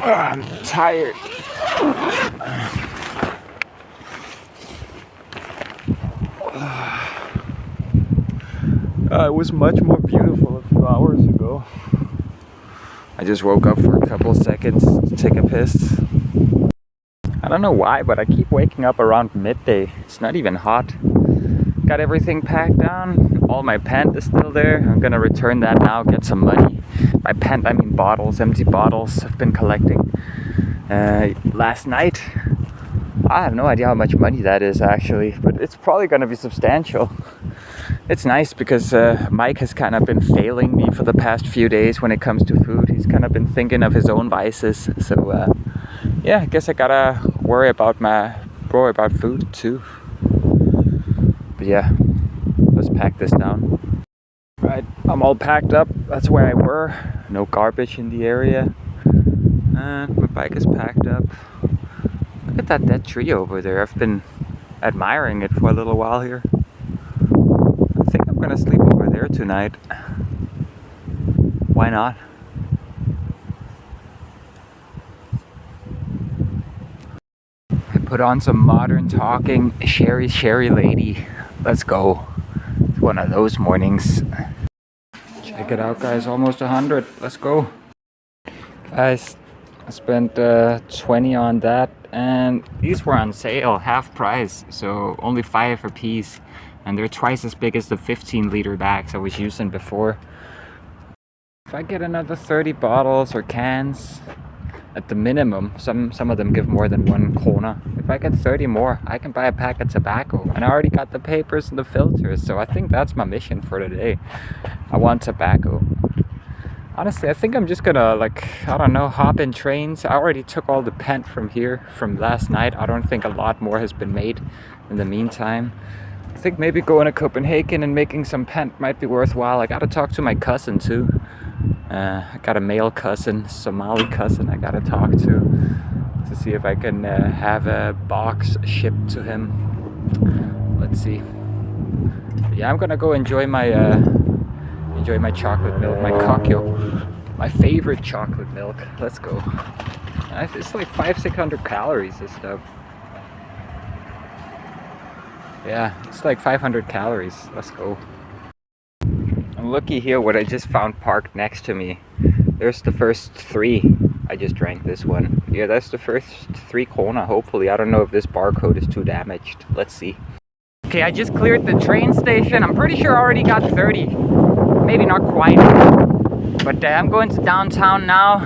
I'm tired. It was much more beautiful a few hours ago. I just woke up for a couple seconds to take a piss. I don't know why, but I keep waking up around midday. It's not even hot. Got everything packed down. All my pant is still there. I'm gonna return that now, get some money. By pant, I mean bottles, empty bottles I've been collecting. Last night, I have no idea how much money that is actually, but it's probably gonna be substantial. It's nice because Mike has kind of been failing me for the past few days when it comes to food. He's kind of been thinking of his own vices. So yeah, I guess I gotta worry about food too. But yeah, let's pack this down. Right, I'm all packed up. That's where I were. No garbage in the area. And my bike is packed up. Look at that dead tree over there. I've been admiring it for a little while here. I think I'm gonna sleep over there tonight. Why not? I put on some modern talking Sherry lady. Let's go. It's one of those mornings. Check it out, guys. Almost 100. Let's go. Guys, I spent 20 on that, and these were on sale, half price, so only 5 a piece, and they're twice as big as the 15-liter bags I was using before. If I get another 30 bottles or cans, at the minimum, some of them give more than 1 krona. If I get 30 more, I can buy a pack of tobacco, and I already got the papers and the filters, so I think that's my mission for today. I want tobacco. Honestly, I think I'm just gonna, I don't know, hop in trains. I already took all the pent from here from last night. I don't think a lot more has been made in the meantime. I think maybe going to Copenhagen and making some pent might be worthwhile. I gotta talk to my cousin too. I got a male cousin, Somali cousin I gotta talk to see if I can have a box shipped to him. Let's see. But yeah, I'm gonna go enjoy my chocolate milk, my kakio, my favorite chocolate milk. Let's go. It's like 500-600 calories, this stuff. Yeah, it's like 500 calories. Let's go. And looky here what I just found parked next to me. There's the first 3. I just drank this one. Yeah, that's the first 3 krona, hopefully. I don't know if this barcode is too damaged. Let's see. Okay, I just cleared the train station. I'm pretty sure I already got 30. Maybe not quite. But I'm going to downtown now.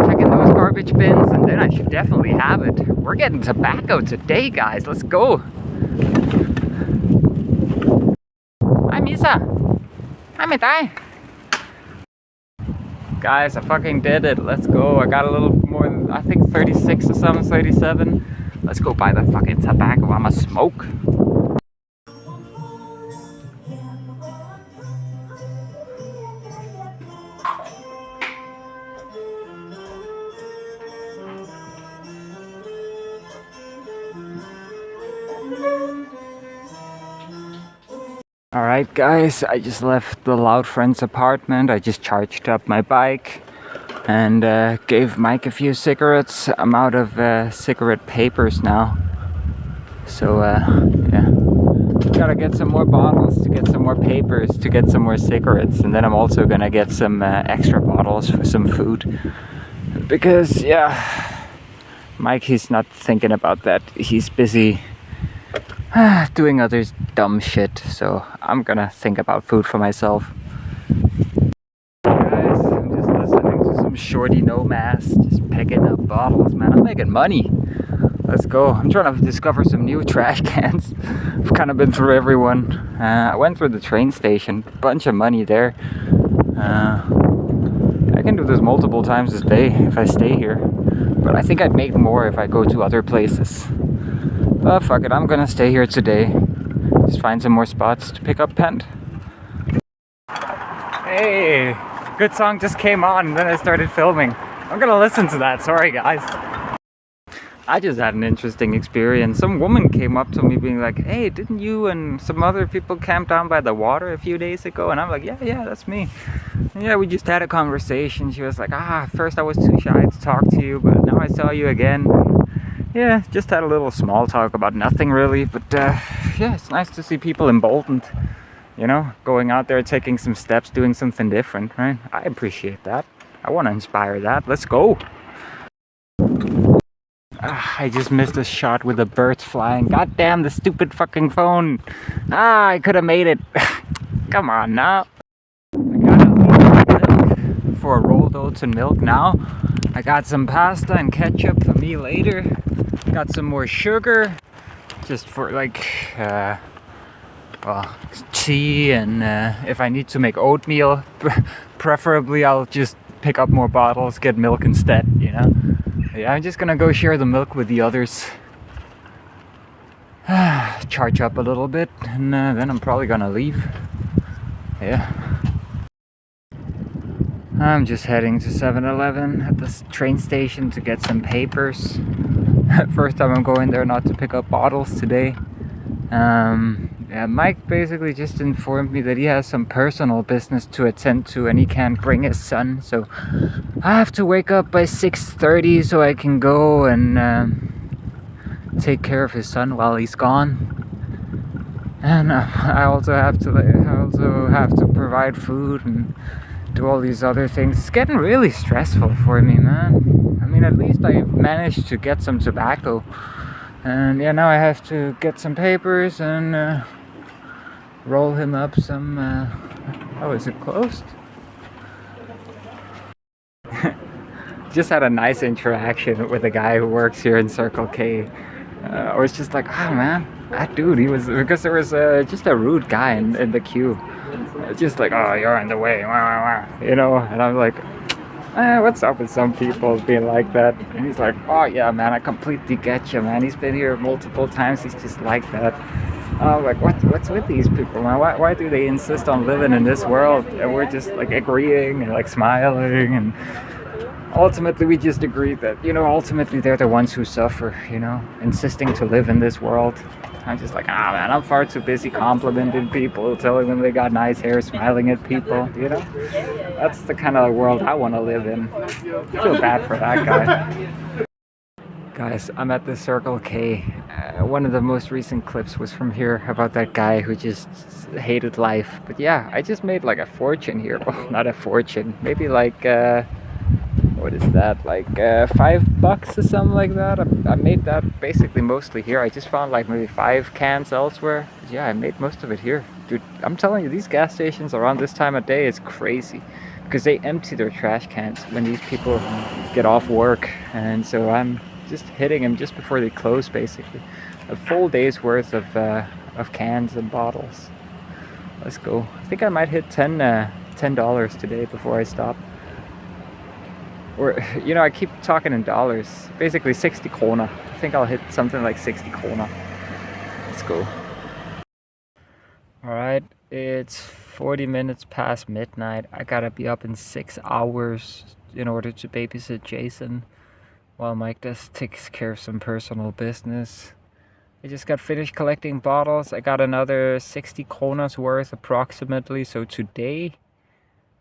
Checking those garbage bins, and then I should definitely have it. We're getting tobacco today, guys. Let's go. Hi, Misa. Hi, Mitai. Guys, I fucking did it. Let's go. I got a little more than, I think 36 or something, 37. Let's go buy the fucking tobacco. I'ma smoke. Alright guys, I just left the Loud Friend's apartment. I just charged up my bike and gave Mike a few cigarettes. I'm out of cigarette papers now. So yeah, gotta get some more bottles to get some more papers to get some more cigarettes, and then I'm also gonna get some extra bottles for some food. Because yeah, Mike, he's not thinking about that. He's busy doing other dumb shit, so I'm gonna think about food for myself. Guys, I'm just listening to some shorty Nomads, just picking up bottles, man. I'm making money. Let's go. I'm trying to discover some new trash cans. I've kind of been through everyone. I went through the train station, bunch of money there. I can do this multiple times this day if I stay here, but I think I'd make more if I go to other places. But fuck it, I'm gonna stay here today. Just find some more spots to pick up pent. Hey, good song just came on and then I started filming. I'm gonna listen to that, sorry guys. I just had an interesting experience. Some woman came up to me being like, hey, didn't you and some other people camp down by the water a few days ago? And I'm like, yeah, that's me. And yeah, we just had a conversation. She was like, first I was too shy to talk to you, but now I saw you again. Yeah, just had a little small talk about nothing really. But yeah, it's nice to see people emboldened, you know, going out there, taking some steps, doing something different, right? I appreciate that. I want to inspire that. Let's go. I just missed a shot with the birds flying. God damn the stupid fucking phone. I could have made it. Come on now. I got a little milk for rolled oats and milk now. I got some pasta and ketchup for me later. Got some more sugar. Just for like, well, tea, and if I need to make oatmeal, preferably I'll just pick up more bottles, get milk instead, you know? Yeah, I'm just gonna go share the milk with the others. Charge up a little bit, and then I'm probably gonna leave. Yeah. I'm just heading to 7-Eleven at the train station to get some papers. First time I'm going there not to pick up bottles today. Yeah, Mike basically just informed me that he has some personal business to attend to and he can't bring his son, so I have to wake up by 6:30 so I can go and take care of his son while he's gone. And I also have to provide food and do all these other things. It's getting really stressful for me, man. I mean, at least I managed to get some tobacco. And yeah, now I have to get some papers and roll him up some, oh, is it closed? Just had a nice interaction with a guy who works here in Circle K. I was just like, oh man, that dude, because there was just a rude guy in the queue. Just like, oh, you're in the way, you know, and I'm like, what's up with some people being like that? And he's like, oh yeah, man, I completely get you, man. He's been here multiple times. He's just like that. I'm like, what's with these people, man? Why do they insist on living in this world? And we're just like agreeing and like smiling, and ultimately we just agreed that, you know, ultimately they're the ones who suffer, you know, insisting to live in this world. I'm just like, man, I'm far too busy complimenting people, telling them they got nice hair, smiling at people, you know? That's the kind of world I want to live in. I feel bad for that guy. Guys, I'm at the Circle K. One of the most recent clips was from here about that guy who just hated life. But yeah, I just made like a fortune here. Well, not a fortune. Maybe like, what is that? Like $5 or something like that. I made that basically mostly here. I just found like maybe 5 cans elsewhere. But yeah, I made most of it here. Dude, I'm telling you, these gas stations around this time of day is crazy. Because they empty their trash cans when these people get off work. And so I'm just hitting them just before they close, basically. A full day's worth of cans and bottles. Let's go. I think I might hit $10 today before I stop. Or, you know, I keep talking in dollars. Basically 60 krona. I think I'll hit something like 60 krona. Let's go. Alright, it's 40 minutes past midnight. I gotta be up in 6 hours in order to babysit Jason while Mike just takes care of some personal business. I just got finished collecting bottles. I got another 60 kronas worth approximately. So today,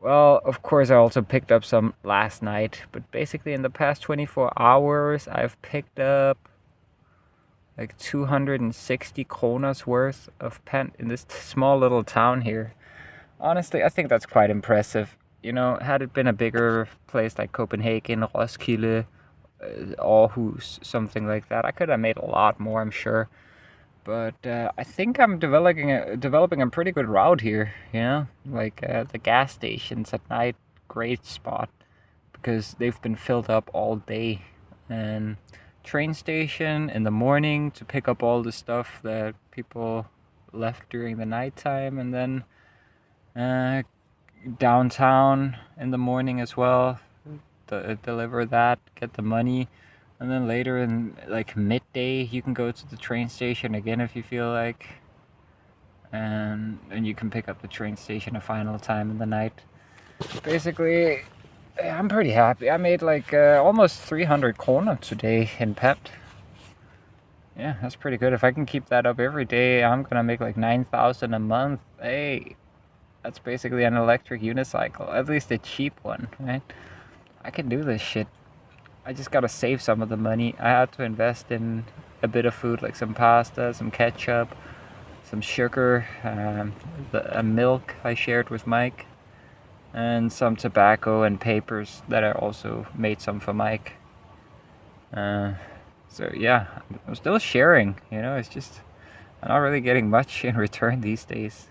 well, of course I also picked up some last night, but basically in the past 24 hours I've picked up like 260 kronas worth of pen in this small little town here. Honestly, I think that's quite impressive. You know, had it been a bigger place like Copenhagen, Roskilde, Aarhus, something like that, I could have made a lot more, I'm sure. But I think I'm developing a pretty good route here, you know? Like the gas stations at night, great spot, because they've been filled up all day. And train station in the morning to pick up all the stuff that people left during the nighttime, and then downtown in the morning as well, deliver that, get the money. And then later in like midday, you can go to the train station again if you feel like. And you can pick up the train station a final time in the night. Basically, I'm pretty happy. I made like almost 300 krona today in Pet. Yeah, that's pretty good. If I can keep that up every day, I'm gonna make like 9,000 a month. Hey, that's basically an electric unicycle, at least a cheap one, right? I can do this shit. I just gotta save some of the money. I had to invest in a bit of food, like some pasta, some ketchup, some sugar, a milk I shared with Mike, and some tobacco and papers that I also made some for Mike. So yeah, I'm still sharing. It's just I'm not really getting much in return these days.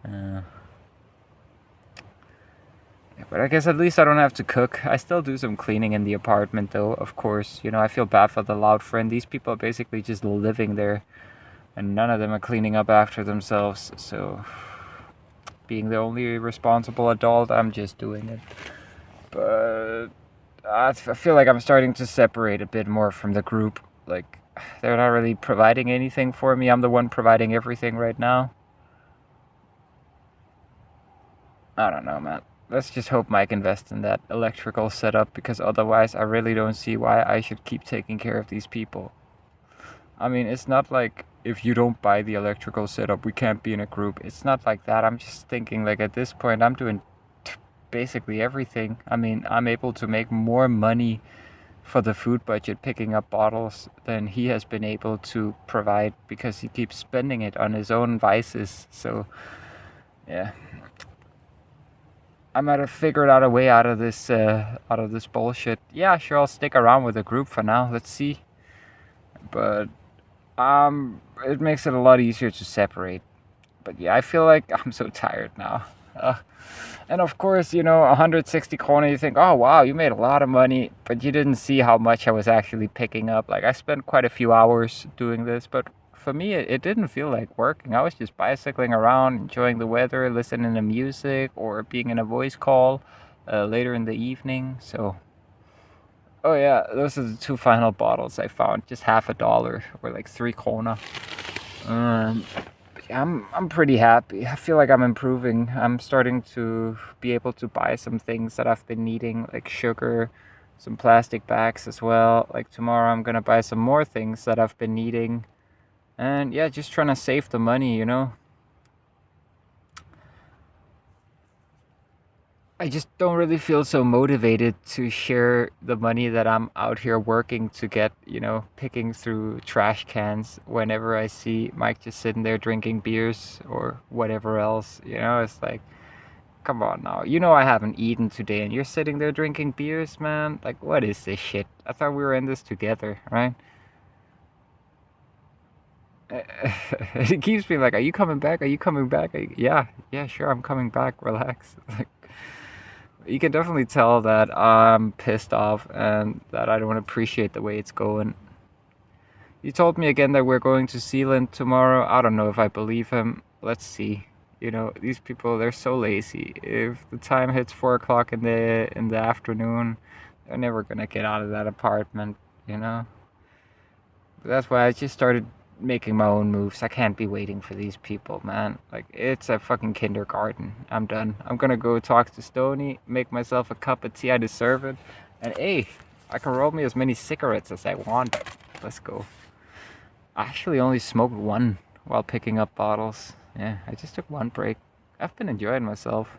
Uh, But I guess at least I don't have to cook. I still do some cleaning in the apartment though, of course. I feel bad for the loud friend. These people are basically just living there and none of them are cleaning up after themselves. So being the only responsible adult, I'm just doing it. But I feel like I'm starting to separate a bit more from the group. Like they're not really providing anything for me. I'm the one providing everything right now. I don't know, man. Let's just hope Mike invests in that electrical setup because otherwise I really don't see why I should keep taking care of these people. I mean, it's not like if you don't buy the electrical setup, we can't be in a group. It's not like that. I'm just thinking like at this point I'm doing basically everything. I mean, I'm able to make more money for the food budget picking up bottles than he has been able to provide because he keeps spending it on his own vices. So, yeah. I might have figured out a way out of this bullshit. Yeah, sure, I'll stick around with the group for now. Let's see. But it makes it a lot easier to separate. But yeah, I feel like I'm so tired now. And of course, 160 krona, you think, oh wow, you made a lot of money, but you didn't see how much I was actually picking up. Like I spent quite a few hours doing this, but for me, it didn't feel like working. I was just bicycling around, enjoying the weather, listening to music, or being in a voice call later in the evening. So, oh yeah, those are the two final bottles I found. Just half a dollar, or like 3 krona. Um, I'm pretty happy. I feel like I'm improving. I'm starting to be able to buy some things that I've been needing, like sugar, some plastic bags as well. Like tomorrow, I'm gonna buy some more things that I've been needing. And yeah, just trying to save the money. I just don't really feel so motivated to share the money that I'm out here working to get, picking through trash cans whenever I see Mike just sitting there drinking beers or whatever else. It's like, come on now. I haven't eaten today and you're sitting there drinking beers, man. Like, what is this shit? I thought we were in this together, right? It keeps being like, are you coming back? Are you coming back? Yeah, yeah, sure, I'm coming back. Relax. Like, you can definitely tell that I'm pissed off and that I don't appreciate the way it's going. He told me again that we're going to Zealand tomorrow. I don't know if I believe him. Let's see. These people, they're so lazy. If the time hits 4 o'clock in the afternoon, they're never gonna get out of that apartment, you know? That's why I just started making my own moves. I can't be waiting for these people, man. Like, it's a fucking kindergarten. I'm done. I'm gonna go talk to Stony, make myself a cup of tea. I deserve it. And hey, I can roll me as many cigarettes as I want. Let's go. I actually only smoked one while picking up bottles. Yeah, I just took one break. I've been enjoying myself.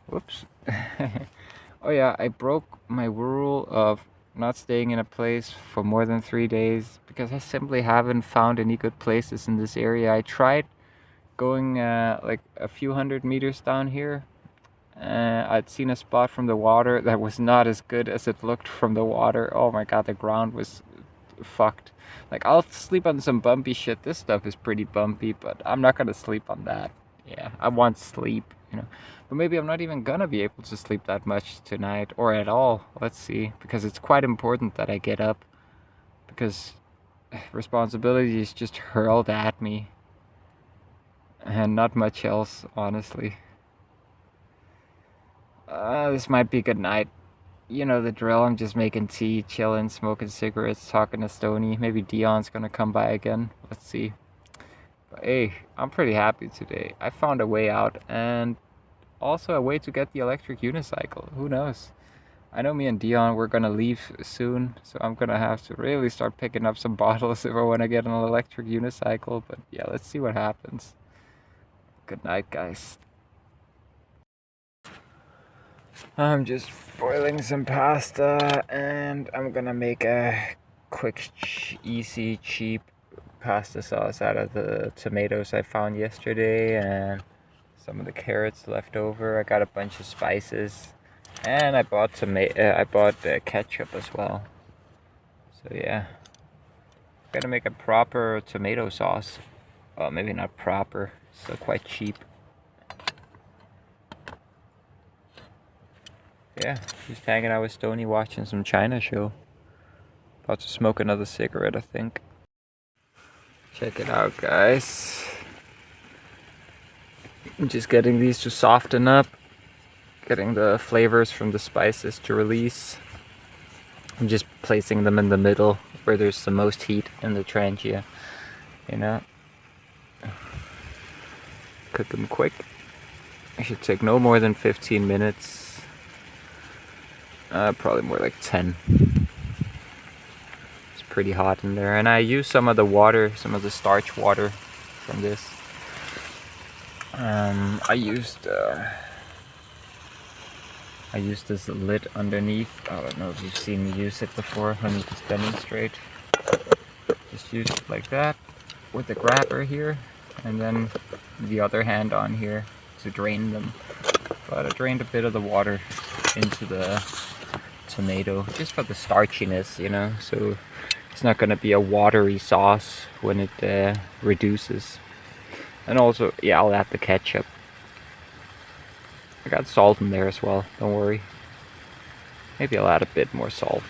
Whoops. Oh yeah, I broke my rule of not staying in a place for more than 3 days because I simply haven't found any good places in this area. I tried going like a few hundred meters down here. I'd seen a spot from the water that was not as good as it looked from the water. Oh my god, the ground was fucked. Like, I'll sleep on some bumpy shit. This stuff is pretty bumpy, but I'm not gonna sleep on that. Yeah, I want sleep. But maybe I'm not even gonna be able to sleep that much tonight or at all. Let's see, because it's quite important that I get up because responsibility is just hurled at me and not much else, honestly. This might be a good night. You know the drill. I'm just making tea, chilling, smoking cigarettes, talking to Stony. Maybe Dion's gonna come by again. Let's see. But hey, I'm pretty happy today. I found a way out and also a way to get the electric unicycle. Who knows? I know me and Dion, we're gonna leave soon, so I'm gonna have to really start picking up some bottles if I want to get an electric unicycle. But yeah, let's see what happens. Good night, guys. I'm just boiling some pasta, and I'm gonna make a quick, easy, cheap pasta sauce out of the tomatoes I found yesterday and some of the carrots left over. I got a bunch of spices, and I bought ketchup as well. So yeah, gotta make a proper tomato sauce. Well, maybe not proper, still quite cheap. Yeah, just hanging out with Stoney watching some China show. About to smoke another cigarette, I think. Check it out, guys. I'm just getting these to soften up, getting the flavors from the spices to release. I'm just placing them in the middle where there's the most heat in the trangia, you know. Cook them quick. It should take no more than 15 minutes. Probably more like 10. It's pretty hot in there. And I use some of the water, some of the starch water from this. I used this lid underneath. I don't know if you've seen me use it before. Let me just demonstrate. Just use it like that with the grabber here, and then the other hand on here to drain them. But I drained a bit of the water into the tomato just for the starchiness, you know, so it's not going to be a watery sauce when it reduces. And also, yeah, I'll add the ketchup. I got salt in there as well, don't worry. Maybe I'll add a bit more salt.